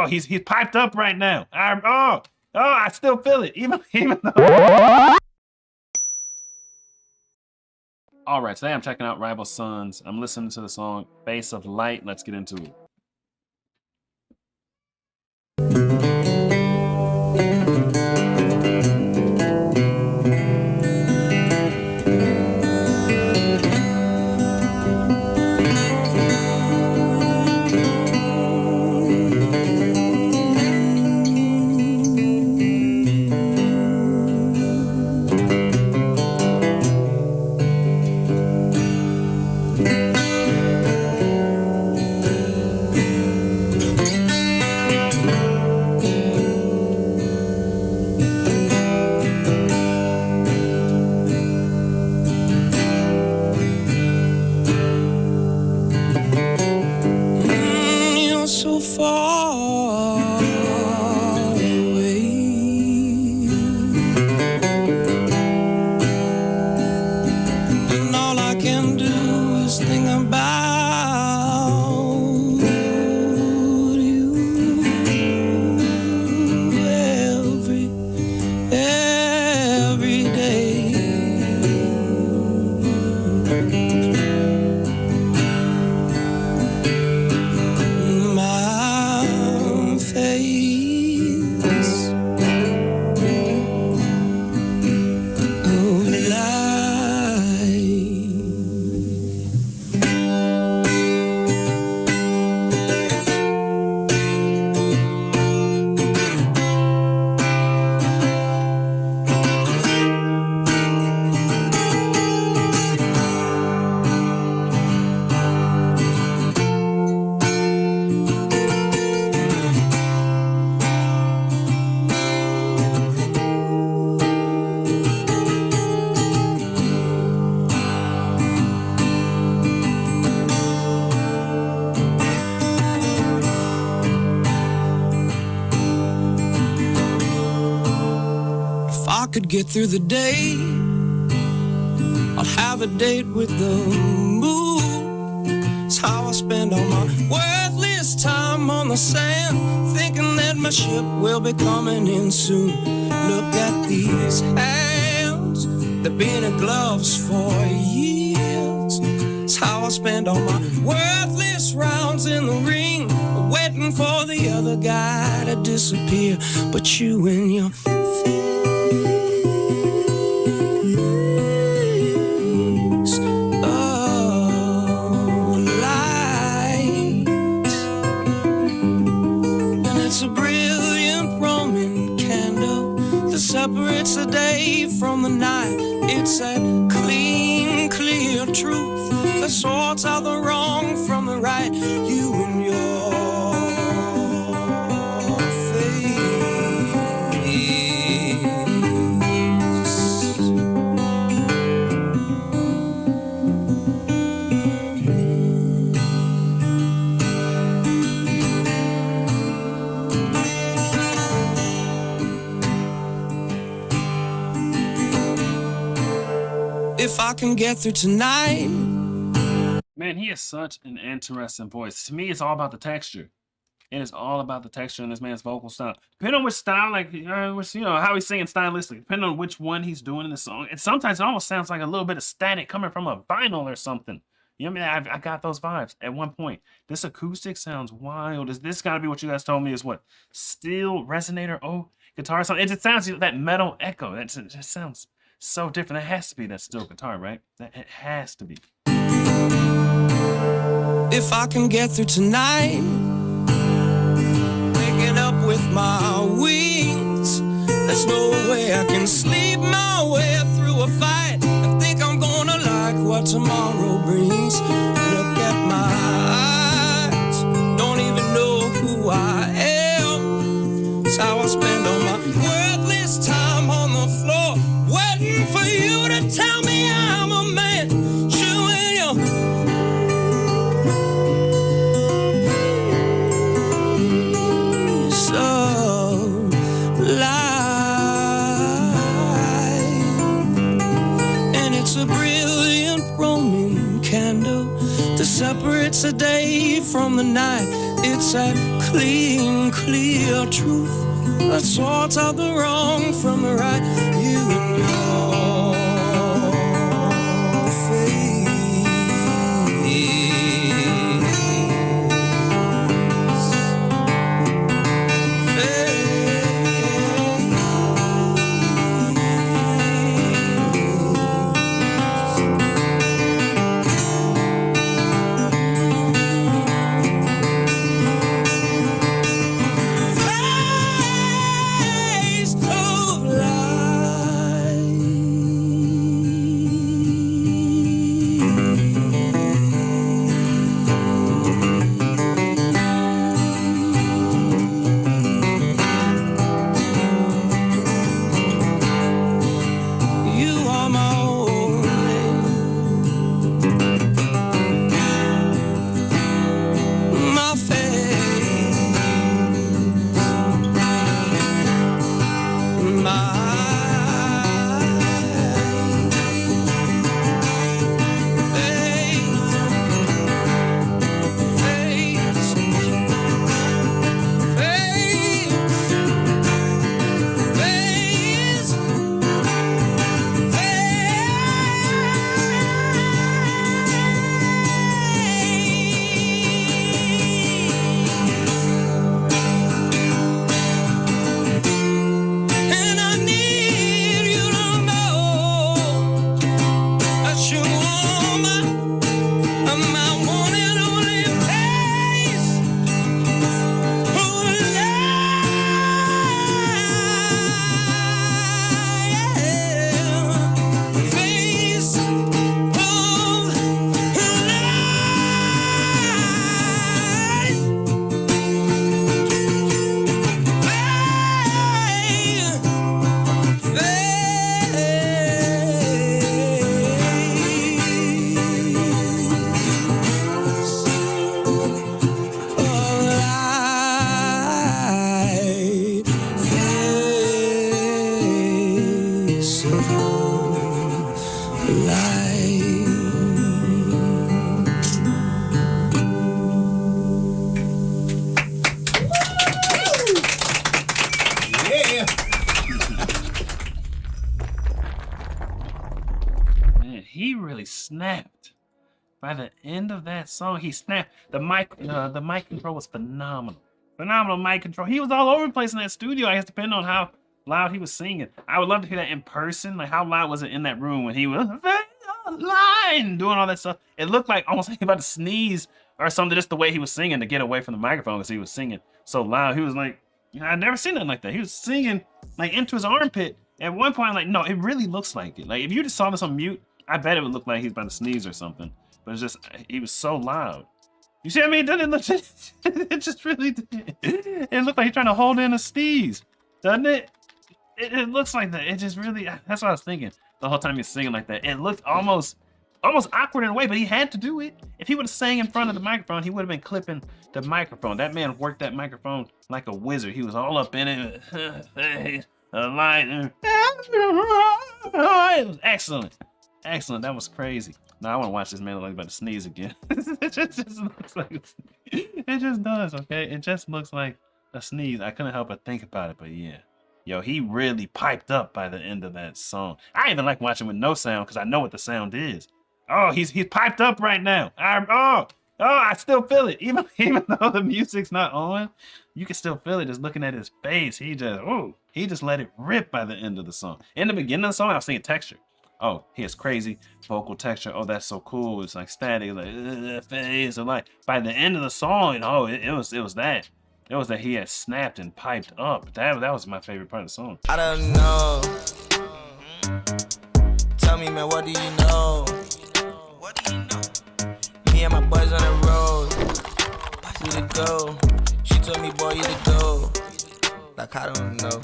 he's piped up right now. I still feel it, even though. All right, today I'm checking out Rival Sons. I'm listening to the song Base of Light. Let's get into it. So far away, and all I can do is think about you every day. If I could get through the day, I'll have a date with the moon. It's how I spend all my worthless time on the sand, thinking that my ship will be coming in soon. Look at these hands, they've been in gloves for years. It's how I spend all my worthless rounds in the ring, waiting for the other guy to disappear. But you and your separates the day from the night. It's that clean, clear truth that sorts out the wrong from the right. You and your face. If I can get through tonight. Man, he has such an interesting voice. To me, it's all about the texture. It is all about the texture in this man's vocal style. Depending on which style, like, how he's singing stylistically, depending on which one he's doing in the song. And sometimes it almost sounds like a little bit of static coming from a vinyl or something. You know what I mean? I got those vibes at one point. This acoustic sounds wild. This got to be what you guys told me is what? Steel resonator, guitar sound. It just sounds like that metal echo. It just sounds so different. That has to be that steel guitar, right? It has to be. If I can get through tonight, waking up with my wings, there's no way I can sleep my way through a fight and think I'm gonna like what tomorrow brings. Look at my eyes, don't even know who I am. It's how I spend all my worthless time on the floor, waiting for you to tell me I'm a man. Chewing your so light, and it's a brilliant Roman candle that separates the day from the night. It's that clean, clear truth that sorts out the wrong from the right. You and your face. Snapped. By the end of that song, he snapped. The mic control was phenomenal. Phenomenal mic control. He was all over the place in that studio. I guess depending on how loud he was singing. I would love to hear that in person. Like how loud was it in that room when he was line doing all that stuff? It looked like almost like he was about to sneeze or something. Just the way he was singing to get away from the microphone because he was singing so loud. He was like, I'd never seen nothing like that. He was singing like into his armpit. At one point, I'm like, no, it really looks like it. Like if you just saw this on mute, I bet it would look like he's about to sneeze or something. But it's just, he was so loud. You see what I mean? Doesn't it look, it just really did. It looked like he's trying to hold in a sneeze. Doesn't it? It looks like that. It just really, that's what I was thinking the whole time he's singing like that. It looked almost awkward in a way, but he had to do it. If he would have sang in front of the microphone, he would have been clipping the microphone. That man worked that microphone like a wizard. He was all up in it. A line. It was excellent. Excellent. That was crazy. Now I want to watch this man look like he's about to sneeze again. It just looks like it just does, okay? It just looks like a sneeze. I couldn't help but think about it, but yeah. Yo, he really piped up by the end of that song. I even like watching with no sound because I know what the sound is. Oh, he's piped up right now. I still feel it. Even though the music's not on, you can still feel it just looking at his face. He just let it rip by the end of the song. In the beginning of the song, I was thinking texture. Oh, he has crazy vocal texture. Oh, that's so cool. It's like static, like phase. And like by the end of the song, it was that. It was that he had snapped and piped up. That was my favorite part of the song. I don't know. Tell me, man, what do you know? What do you know? Me and my boys on the road. Who to go? She told me, boy, you to go. Like I don't know.